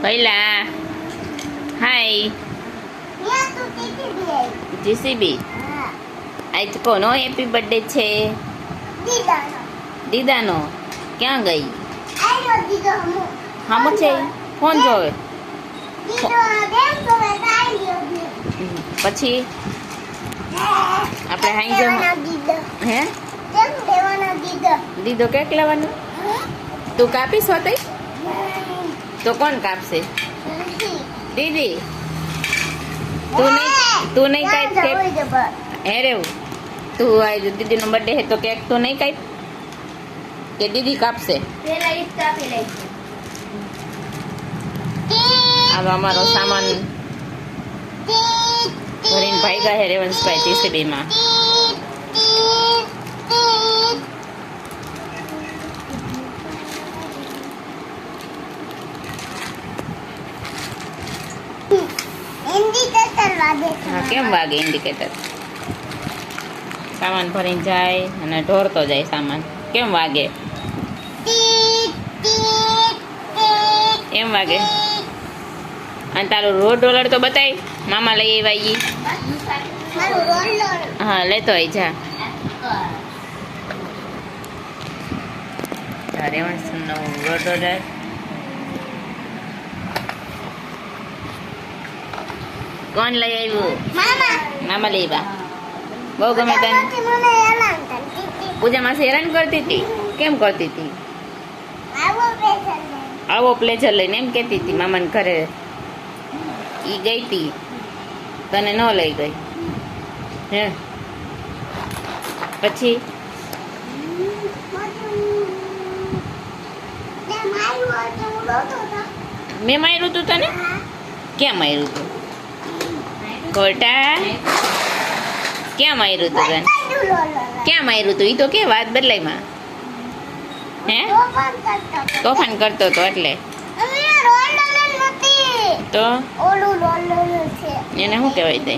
પહેલા હાય જીસીબી આજ કોનો હેપી બર્થડે છે? દીદાનો. ક્યાં ગઈ? હામો છે ફોન જોવે. પછી આપણે હાઈ હે દીદો કેક લેવાનો? તું કાપીશ હોતે? તો કોણ કાપશે? દીદી. તું નહીં કાપ કેક? હે રેવું તું આજ દીદીનો બર્થડે હે તો કેક તું નહીં કાપ કે દીદી કાપશે? હવે અમારો સામાન ભરીને ભાગ્યા હે રેવંશભાઈ જીસીબીમાં. હા કેમ વાગે ઇન્ડિકેટર? સામાન ભરીને જાય અને ઢોરતો જાય સામાન. કેમ વાગે? એમ વાગે. અને તારું રોડ રોલર તો બતાય. મામા લઈ આવ્યા. હા લેતો આવી જા. રેવણસનો રોડ રોલર. કોણ લઈ આવ્યું? મામા લઈ આવ્યા. બહુ ગમે તને? પૂજા માસી હેરાન કરતી હતી. કેમ કરતી હતી? આવો પ્લેઝર લઈને એમ કહેતી હતી મામાને ઘરે. ઈ ગઈ હતી તને ન લઈ ગઈ હે? પછી મેં માર્યું તું તને? ક્યાં માર્યું તું? ખોટા ક્યાં માર્યું તું તને? ક્યાં માર્યું તું? ઈ તો કે વાત બદલાઈમાં હે તોફાન કરતો તો એટલે તો એને શું કહેવાય?